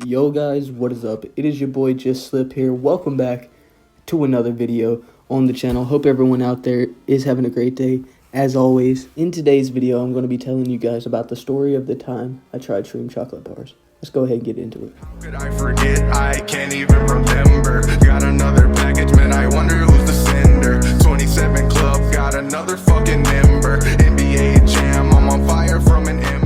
Yo guys, what is up? It is your boy Just Slip here. Welcome back to another video on the channel. Hope everyone out there is having a great day. As always, in today's video, I'm going to be telling you guys about the story of the time I tried Shroom chocolate bars. Let's go ahead and get into it. How could I forget? I can't even remember. Got another package, man, I wonder who's the sender. 27 Club, got another fucking member. NBA Jam, I'm on fire from an ember.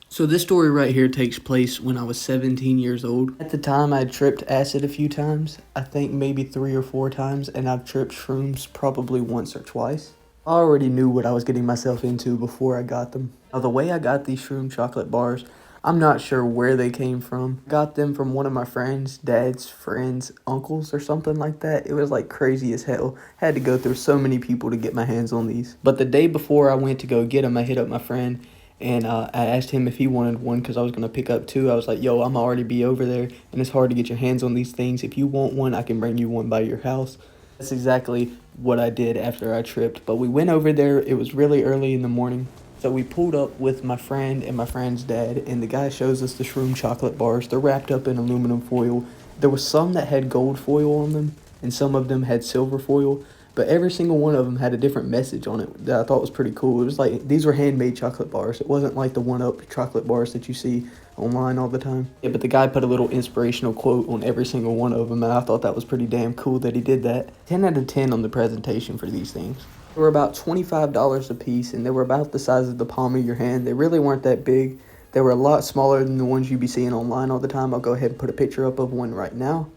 So this story right here takes place when I was 17 years old. At the time, I had tripped acid a few times. I think maybe 3 or 4 times, and I've tripped shrooms probably once or twice. I already knew what I was getting myself into before I got them. Now, the way I got these Shroom chocolate bars, I'm not sure where they came from. Got them from one of my friends, dad's friends, uncles or something like that. It was like crazy as hell. Had to go through so many people to get my hands on these. But the day before I went to go get them, I hit up my friend and I asked him if he wanted one because I was going to pick up 2. I was like, yo, I'm already be over there and it's hard to get your hands on these things. If you want one, I can bring you one by your house. That's exactly what I did after I tripped. But we went over there. It was really early in the morning. So we pulled up with my friend and my friend's dad, and the guy shows us the Shroom chocolate bars. They're wrapped up in aluminum foil. There was some that had gold foil on them, and some of them had silver foil, but every single one of them had a different message on it that I thought was pretty cool. It was like, these were handmade chocolate bars. It wasn't like the one-up chocolate bars that you see online all the time. Yeah, but the guy put a little inspirational quote on every single one of them, and I thought that was pretty damn cool that he did that. 10 out of 10 on the presentation for these things. They were about $25 a piece, and they were about the size of the palm of your hand. They really weren't that big. They were a lot smaller than the ones you'd be seeing online all the time. I'll go ahead and put a picture up of one right now.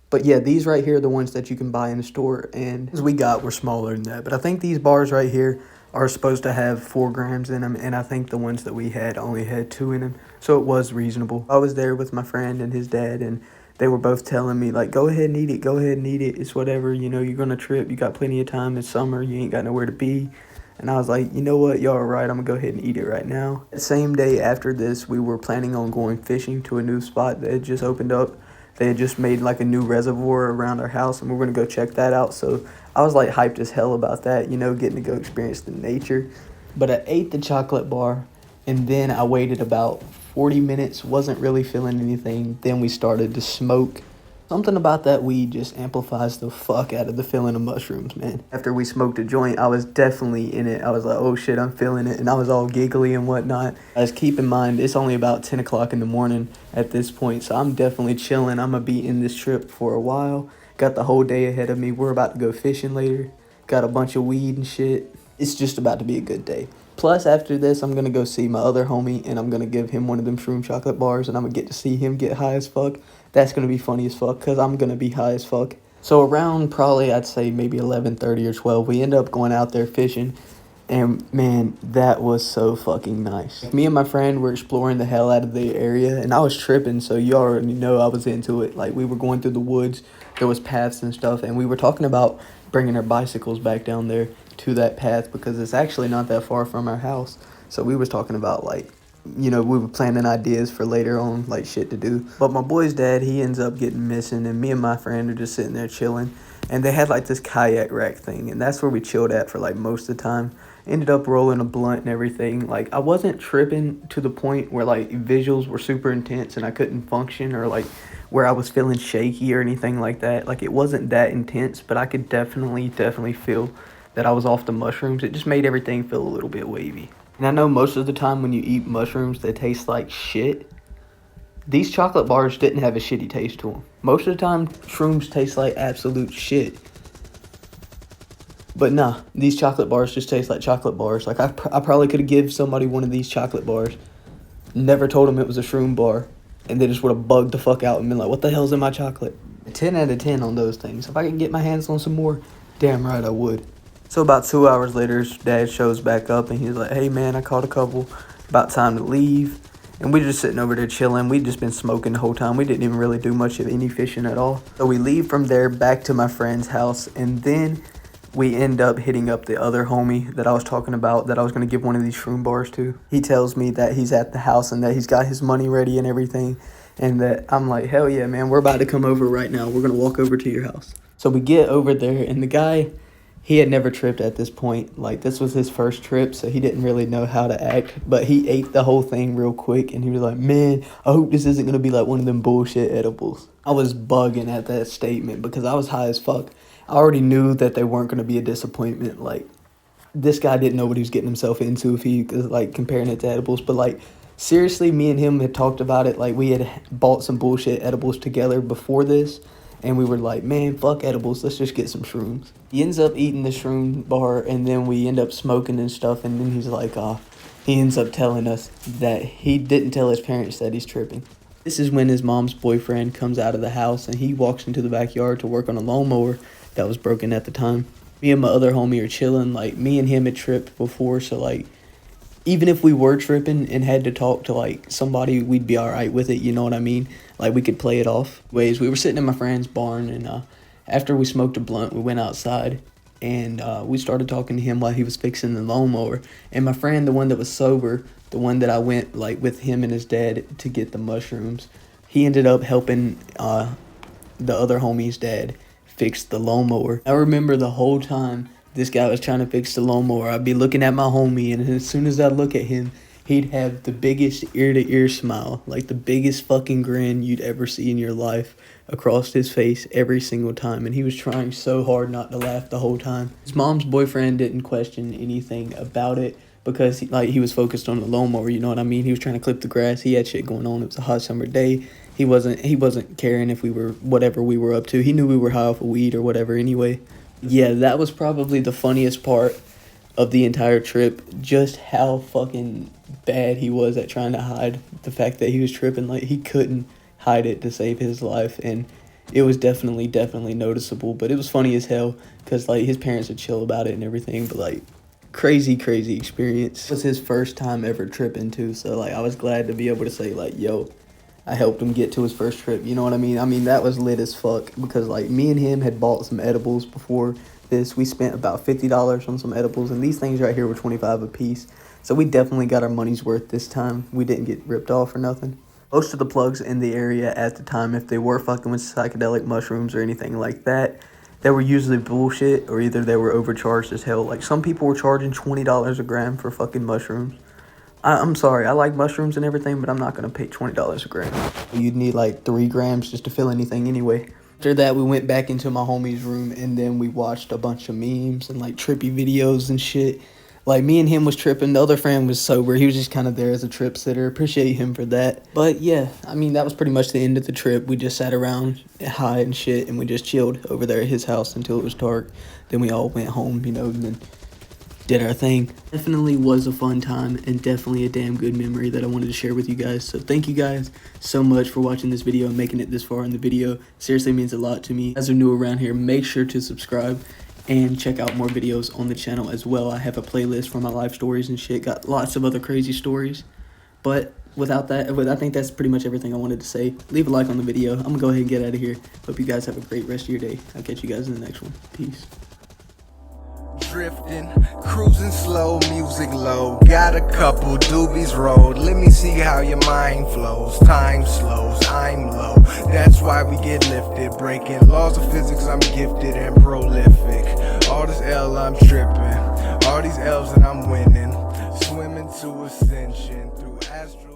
But yeah, these right here are the ones that you can buy in the store, and as we got were smaller than that. But I think these bars right here are supposed to have 4 grams in them, and I think the ones that we had only had 2 in them, so it was reasonable. I was there with my friend and his dad, and they were both telling me, like, go ahead and eat it, go ahead and eat it. It's whatever, you know, you're going to trip. You got plenty of time. It's summer. You ain't got nowhere to be. And I was like, you know what? Y'all are right. I'm going to go ahead and eat it right now. The same day after this, we were planning on going fishing to a new spot that had just opened up. They had just made, like, a new reservoir around our house, and we were going to go check that out. So I was, like, hyped as hell about that, you know, getting to go experience the nature. But I ate the chocolate bar, and then I waited about 40 minutes, wasn't really feeling anything. Then we started to smoke. Something about that weed just amplifies the fuck out of the feeling of mushrooms, man. After we smoked a joint, I was definitely in it. I was like, oh shit, I'm feeling it. And I was all giggly and whatnot. Guys, keep in mind, it's only about 10 o'clock in the morning at this point. So I'm definitely chilling. I'm going to be in this trip for a while. Got the whole day ahead of me. We're about to go fishing later. Got a bunch of weed and shit. It's just about to be a good day. Plus, after this, I'm going to go see my other homie, and I'm going to give him one of them Shroom chocolate bars, and I'm going to get to see him get high as fuck. That's going to be funny as fuck, because I'm going to be high as fuck. So around probably, I'd say maybe 11:30 or 12, we end up going out there fishing, and man, that was so fucking nice. Me and my friend were exploring the hell out of the area, and I was tripping, so you already know I was into it. Like, we were going through the woods, there was paths and stuff, and we were talking about bringing our bicycles back down there to that path because it's actually not that far from our house. So we was talking about, like, you know, we were planning ideas for later on, like, shit to do. But my boy's dad, he ends up getting missing, and me and my friend are just sitting there chilling. And they had, like, this kayak rack thing, and that's where we chilled at for, like, most of the time. Ended up rolling a blunt and everything. Like, I wasn't tripping to the point where, like, visuals were super intense and I couldn't function, or, like, where I was feeling shaky or anything like that. Like, it wasn't that intense, but I could definitely feel that I was off the mushrooms. It just made everything feel a little bit wavy. And I know most of the time when you eat mushrooms, they taste like shit. These chocolate bars didn't have a shitty taste to them. Most of the time, shrooms taste like absolute shit. But nah, these chocolate bars just taste like chocolate bars. Like, I probably could have given somebody one of these chocolate bars, never told them it was a Shroom bar, and they just would have bugged the fuck out and been like, what the hell's in my chocolate? 10 out of 10 on those things. If I could get my hands on some more, damn right I would. So about 2 hours later, his dad shows back up, and he's like, hey man, I caught a couple, about time to leave. And we're just sitting over there chilling. We'd just been smoking the whole time. We didn't even really do much of any fishing at all. So we leave from there back to my friend's house, and then we end up hitting up the other homie that I was talking about that I was going to give one of these Shroom bars to. He tells me that he's at the house and that he's got his money ready and everything, and that I'm like, hell yeah, man, we're about to come over right now. We're going to walk over to your house. So we get over there, and the guy, He had never tripped at this point. Like, this was his first trip, so he didn't really know how to act. But he ate the whole thing real quick, and he was like, man, I hope this isn't going to be like one of them bullshit edibles. I was bugging at that statement because I was high as fuck. I already knew that they weren't going to be a disappointment. Like, this guy didn't know what he was getting himself into if he was, like, comparing it to edibles. But, like, seriously, me and him had talked about it. Like, we had bought some bullshit edibles together before this. And we were like, man, fuck edibles. Let's just get some shrooms. He ends up eating the shroom bar, and then we end up smoking and stuff. And then he's like, he ends up telling us that he didn't tell his parents that he's tripping. This is when his mom's boyfriend comes out of the house, and he walks into the backyard to work on a lawnmower that was broken at the time. Me and my other homie are chilling. Like, me and him had tripped before, so, like, even if we were tripping and had to talk to, like, somebody, we'd be all right with it, you know what I mean? Like, we could play it off. We were sitting in my friend's barn, and after we smoked a blunt, we went outside, and we started talking to him while he was fixing the lawnmower. And my friend, the one that was sober, the one that I went, like, with him and his dad to get the mushrooms, he ended up helping the other homie's dad fix the lawnmower. I remember the whole time this guy was trying to fix the lawnmower, I'd be looking at my homie, and as soon as I look at him, he'd have the biggest ear-to-ear smile, like the biggest fucking grin you'd ever see in your life across his face every single time, and he was trying so hard not to laugh the whole time. His mom's boyfriend didn't question anything about it because he was focused on the lawnmower, you know what I mean? He was trying to clip the grass. He had shit going on. It was a hot summer day. He wasn't caring if we were whatever we were up to. He knew we were high off of weed or whatever anyway. Yeah, that was probably the funniest part of the entire trip. Just how fucking bad he was at trying to hide the fact that he was tripping. Like, he couldn't hide it to save his life, and it was definitely noticeable. But it was funny as hell because, like, his parents would chill about it and everything. But, like, crazy experience. It was his first time ever tripping too, so, like, I was glad to be able to say, like, yo, I helped him get to his first trip, you know what I mean? I mean, that was lit as fuck because, like, me and him had bought some edibles before this. We spent about $50 on some edibles, and these things right here were $25 a piece. So we definitely got our money's worth this time. We didn't get ripped off or nothing. Most of the plugs in the area at the time, if they were fucking with psychedelic mushrooms or anything like that, they were usually bullshit, or either they were overcharged as hell. Like, some people were charging $20 a gram for fucking mushrooms. I'm sorry, I like mushrooms and everything, but I'm not going to pay $20 a gram. You'd need like 3 grams just to fill anything anyway. After that, we went back into my homie's room, and then we watched a bunch of memes and like trippy videos and shit. Like, me and him was tripping. The other friend was sober. He was just kind of there as a trip sitter. Appreciate him for that. But yeah, I mean, that was pretty much the end of the trip. We just sat around high and shit, and we just chilled over there at his house until it was dark. Then we all went home, you know, and then did our thing. Definitely was a fun time, and definitely a damn good memory that I wanted to share with you guys. So thank you guys so much for watching this video and making it this far in the video. Seriously means a lot to me. As you're new around here, make sure to subscribe and check out more videos on the channel as well. I have a playlist for my life stories and shit. Got lots of other crazy stories. But without that, I think that's pretty much everything I wanted to say. Leave a like on the video. I'm gonna go ahead and get out of here. Hope you guys have a great rest of your day. I'll catch you guys in the next one. Peace. Drifting, cruising slow, music low. Got a couple doobies rolled. Let me see how your mind flows. Time slows, I'm low. That's why we get lifted. Breaking laws of physics, I'm gifted and prolific. All this L, I'm tripping. All these L's and I'm winning. Swimming to ascension through astral.